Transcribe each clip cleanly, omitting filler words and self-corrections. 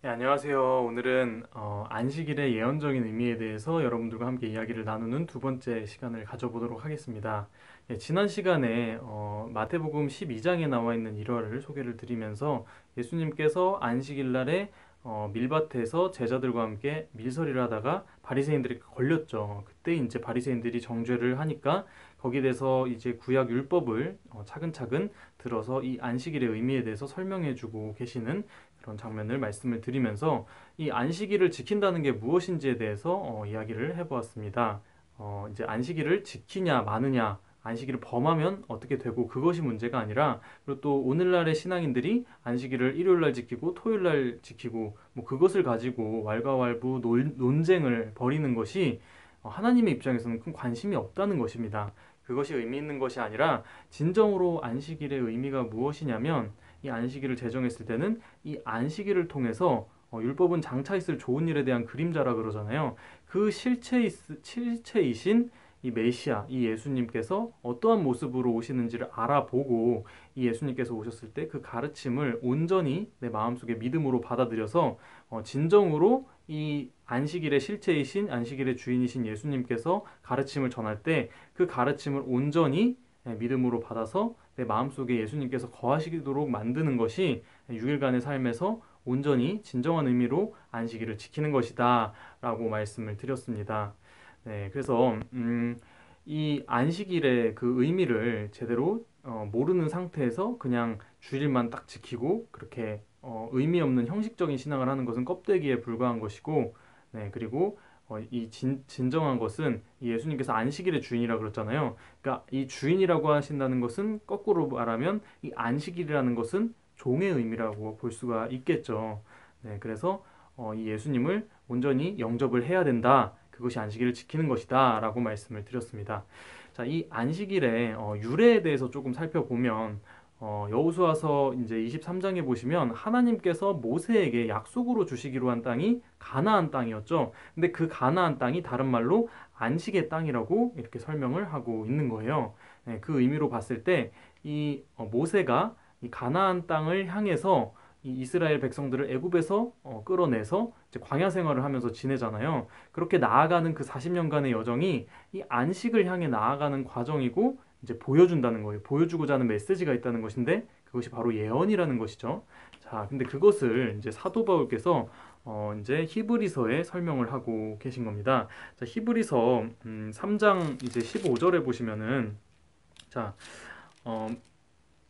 네, 안녕하세요. 오늘은 안식일의 예언적인 의미에 대해서 여러분들과 함께 이야기를 나누는 두 번째 시간을 가져보도록 하겠습니다. 예, 지난 시간에 마태복음 12장에 나와 있는 일화를 소개를 드리면서 예수님께서 안식일 날에 밀밭에서 제자들과 함께 밀서리를 하다가 바리새인들이 걸렸죠. 그때 이제 바리새인들이 정죄를 하니까 거기에 대해서 이제 구약 율법을 차근차근 들어서 이 안식일의 의미에 대해서 설명해주고 계시는 그런 장면을 말씀을 드리면서 이 안식일을 지킨다는 게 무엇인지에 대해서 이야기를 해보았습니다. 이제 안식일을 지키냐 마느냐, 안식일을 범하면 어떻게 되고 그것이 문제가 아니라, 그리고 또 오늘날의 신앙인들이 안식일을 일요일날 지키고 토요일날 지키고 뭐 그것을 가지고 왈가왈부 논쟁을 벌이는 것이 하나님의 입장에서는 큰 관심이 없다는 것입니다. 그것이 의미 있는 것이 아니라 진정으로 안식일의 의미가 무엇이냐면, 이 안식일을 제정했을 때는 이 안식일을 통해서 율법은 장차 있을 좋은 일에 대한 그림자라 그러잖아요. 그 실체이신 이 메시아, 이 예수님께서 어떠한 모습으로 오시는지를 알아보고 이 예수님께서 오셨을 때 그 가르침을 온전히 내 마음속에 믿음으로 받아들여서 진정으로 이 안식일의 실체이신 안식일의 주인이신 예수님께서 가르침을 전할 때 그 가르침을 온전히 믿음으로 받아서 내 마음속에 예수님께서 거하시도록 만드는 것이 6일간의 삶에서 온전히 진정한 의미로 안식일을 지키는 것이다 라고 말씀을 드렸습니다. 네, 그래서 이 안식일의 그 의미를 제대로 모르는 상태에서 그냥 주일만 딱 지키고 그렇게 의미 없는 형식적인 신앙을 하는 것은 껍데기에 불과한 것이고, 네, 그리고 이 진정한 것은 이 예수님께서 안식일의 주인이라 그랬잖아요. 그러니까 이 주인이라고 하신다는 것은 거꾸로 말하면 이 안식일이라는 것은 종의 의미라고 볼 수가 있겠죠. 네, 그래서 이 예수님을 온전히 영접을 해야 된다. 그것이 안식일을 지키는 것이다. 라고 말씀을 드렸습니다. 자, 이 안식일의 유래에 대해서 조금 살펴보면 여호수아서 이제 23장에 보시면 하나님께서 모세에게 약속으로 주시기로 한 땅이 가나안 땅이었죠. 근데 그 가나안 땅이 다른 말로 안식의 땅이라고 이렇게 설명을 하고 있는 거예요. 네, 그 의미로 봤을 때 이 모세가 이 가나안 땅을 향해서 이 이스라엘 백성들을 애굽에서 끌어내서 이제 광야 생활을 하면서 지내잖아요. 그렇게 나아가는 그 40년간의 여정이 이 안식을 향해 나아가는 과정이고 이제 보여준다는 거예요. 보여주고자 하는 메시지가 있다는 것인데 그것이 바로 예언이라는 것이죠. 자, 근데 그것을 이제 사도 바울께서 이제 히브리서에 설명을 하고 계신 겁니다. 자, 히브리서 3장 이제 15절에 보시면은 자, 어,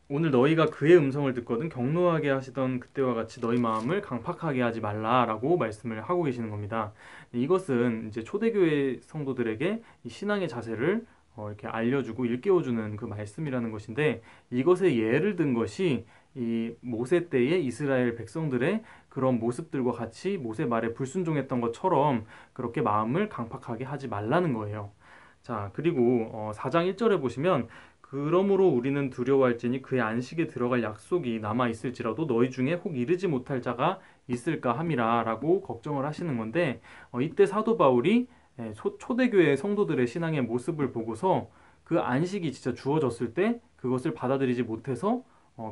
오늘 너희가 그의 음성을 듣거든 경노하게 하시던 그때와 같이 너희 마음을 강팍하게 하지 말라라고 말씀을 하고 계시는 겁니다. 이것은 이제 초대교회 성도들에게 이 신앙의 자세를 이렇게 알려주고 일깨워주는 그 말씀이라는 것인데, 이것에 예를 든 것이 이 모세 때의 이스라엘 백성들의 그런 모습들과 같이 모세 말에 불순종했던 것처럼 그렇게 마음을 강팍하게 하지 말라는 거예요. 자, 그리고 4장 1절에 보시면 그러므로 우리는 두려워할지니 그의 안식에 들어갈 약속이 남아 있을지라도 너희 중에 혹 이르지 못할 자가 있을까 함이라라고 걱정을 하시는 건데, 이때 사도 바울이 초대교회 성도들의 신앙의 모습을 보고서 그 안식이 진짜 주어졌을 때 그것을 받아들이지 못해서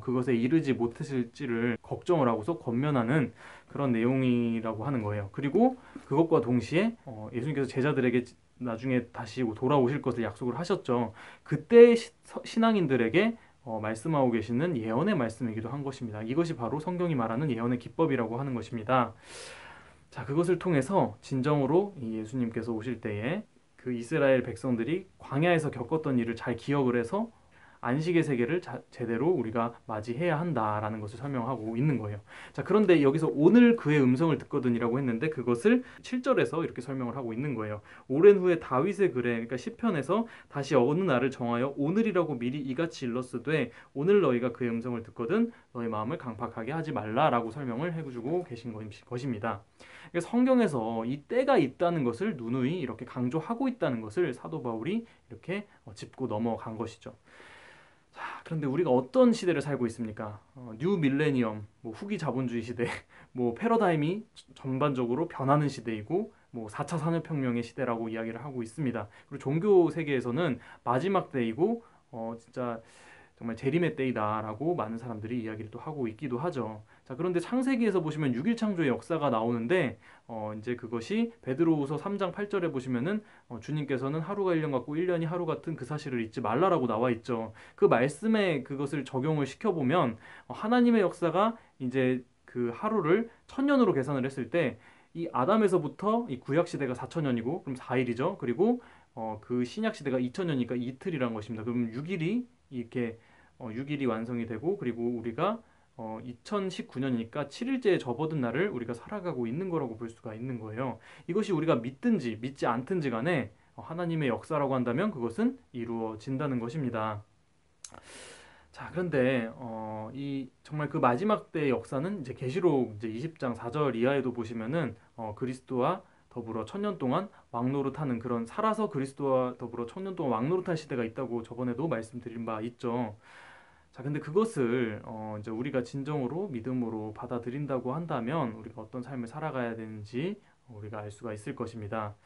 그것에 이르지 못했을지를 걱정을 하고서 권면하는 그런 내용이라고 하는 거예요. 그리고 그것과 동시에 예수님께서 제자들에게 나중에 다시 돌아오실 것을 약속을 하셨죠. 그때 신앙인들에게 말씀하고 계시는 예언의 말씀이기도 한 것입니다. 이것이 바로 성경이 말하는 예언의 기법이라고 하는 것입니다. 자, 그것을 통해서 진정으로 이 예수님께서 오실 때에 그 이스라엘 백성들이 광야에서 겪었던 일을 잘 기억을 해서 안식의 세계를 제대로 우리가 맞이해야 한다라는 것을 설명하고 있는 거예요. 자, 그런데 여기서 오늘 그의 음성을 듣거든이라고 했는데 그것을 7절에서 이렇게 설명을 하고 있는 거예요. 오랜 후에 다윗의 글에, 그러니까 시편에서 다시 어느 날을 정하여 오늘이라고 미리 이같이 일렀으되 오늘 너희가 그의 음성을 듣거든 너희 마음을 강팍하게 하지 말라라고 설명을 해주고 계신 것입니다. 그러니까 성경에서 이 때가 있다는 것을 누누이 이렇게 강조하고 있다는 것을 사도 바울이 이렇게 짚고 넘어간 것이죠. 자, 그런데 우리가 어떤 시대를 살고 있습니까? 뉴 밀레니엄, 뭐 후기 자본주의 시대, 뭐 패러다임이 전반적으로 변하는 시대이고, 뭐 4차 산업혁명의 시대라고 이야기를 하고 있습니다. 그리고 종교 세계에서는 마지막 때이고, 진짜 정말 재림의 때이다라고 많은 사람들이 이야기를 또 하고 있기도 하죠. 자, 그런데 창세기에서 보시면 6일 창조의 역사가 나오는데 이제 그것이 베드로후서 3장 8절에 보시면은 주님께서는 하루가 1년 같고 1년이 하루 같은 그 사실을 잊지 말라라고 나와 있죠. 그 말씀에 그것을 적용을 시켜보면 하나님의 역사가 이제 그 하루를 1000년으로 계산을 했을 때 이 아담에서부터 이 구약 시대가 4000년이고 그럼 4일이죠. 그리고 그 신약 시대가 2000년이니까 이틀이란 것입니다. 그럼 6일이 이렇게 6일이 완성이 되고 그리고 우리가 2019년이니까 7일째에 접어든 날을 우리가 살아가고 있는 거라고 볼 수가 있는 거예요. 이것이 우리가 믿든지 믿지 않든지 간에 하나님의 역사라고 한다면 그것은 이루어진다는 것입니다. 자, 그런데 이 정말 그 마지막 때의 역사는 이제 계시록 이제 20장 4절 이하에도 보시면은 그리스도와 더불어 1000년 동안 왕노릇하는 그런 살아서 그리스도와 더불어 1000년 동안 왕노릇할 시대가 있다고 저번에도 말씀드린 바 있죠. 자, 근데 그것을 이제 우리가 진정으로 믿음으로 받아들인다고 한다면 우리가 어떤 삶을 살아가야 되는지 우리가 알 수가 있을 것입니다.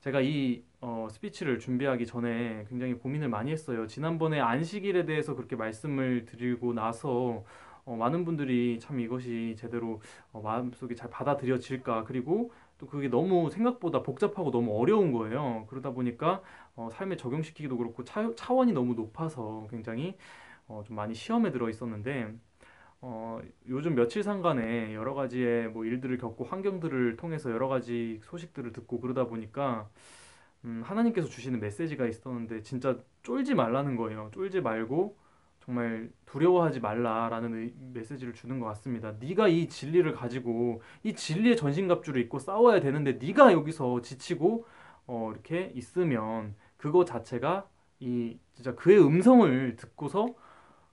제가 이 스피치를 준비하기 전에 굉장히 고민을 많이 했어요. 지난번에 안식일에 대해서 그렇게 말씀을 드리고 나서 많은 분들이 참 이것이 제대로 마음속에 잘 받아들여질까, 그리고 또 그게 너무 생각보다 복잡하고 너무 어려운 거예요. 그러다 보니까 삶에 적용시키기도 그렇고 차원이 너무 높아서 굉장히 좀 많이 시험에 들어 있었는데 요즘 며칠 상간에 여러 가지의 뭐 일들을 겪고 환경들을 통해서 여러 가지 소식들을 듣고 그러다 보니까 하나님께서 주시는 메시지가 있었는데 진짜 쫄지 말라는 거예요. 쫄지 말고 정말 두려워하지 말라라는 메시지를 주는 것 같습니다. 네가 이 진리를 가지고 이 진리의 전신갑주를 입고 싸워야 되는데 네가 여기서 지치고 이렇게 있으면 그거 자체가 이 진짜 그의 음성을 듣고서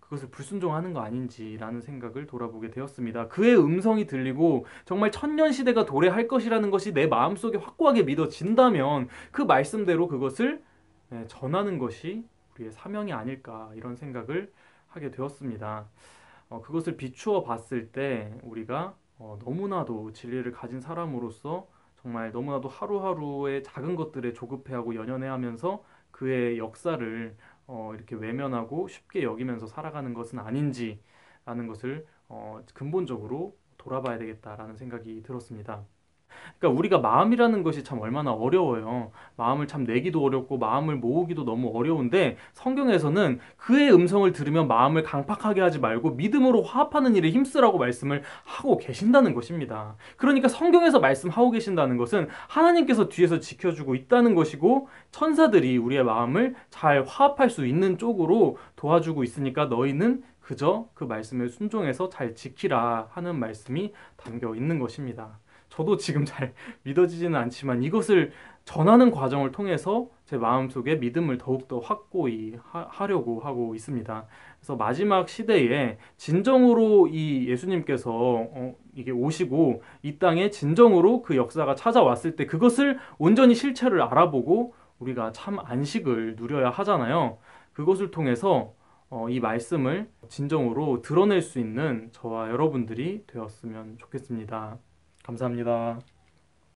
그것을 불순종하는 거 아닌지라는 생각을 돌아보게 되었습니다. 그의 음성이 들리고 정말 천년 시대가 도래할 것이라는 것이 내 마음속에 확고하게 믿어진다면 그 말씀대로 그것을 전하는 것이 우리의 사명이 아닐까 이런 생각을 하게 되었습니다. 그것을 비추어 봤을 때 우리가 너무나도 진리를 가진 사람으로서 정말 너무나도 하루하루의 작은 것들에 조급해하고 연연해하면서 그의 역사를 이렇게 외면하고 쉽게 여기면서 살아가는 것은 아닌지라는 것을 근본적으로 돌아봐야 되겠다라는 생각이 들었습니다. 그러니까 우리가 마음이라는 것이 참 얼마나 어려워요. 마음을 참 내기도 어렵고 마음을 모으기도 너무 어려운데 성경에서는 그의 음성을 들으면 마음을 강팍하게 하지 말고 믿음으로 화합하는 일에 힘쓰라고 말씀을 하고 계신다는 것입니다. 그러니까 성경에서 말씀하고 계신다는 것은 하나님께서 뒤에서 지켜주고 있다는 것이고 천사들이 우리의 마음을 잘 화합할 수 있는 쪽으로 도와주고 있으니까 너희는 그저 그 말씀에 순종해서 잘 지키라 하는 말씀이 담겨 있는 것입니다. 저도 지금 잘 믿어지지는 않지만 이것을 전하는 과정을 통해서 제 마음속에 믿음을 더욱더 확고히 하려고 하고 있습니다. 그래서 마지막 시대에 진정으로 이 예수님께서 이게 오시고 이 땅에 진정으로 그 역사가 찾아왔을 때 그것을 온전히 실체를 알아보고 우리가 참 안식을 누려야 하잖아요. 그것을 통해서 이 말씀을 진정으로 드러낼 수 있는 저와 여러분들이 되었으면 좋겠습니다. 감사합니다.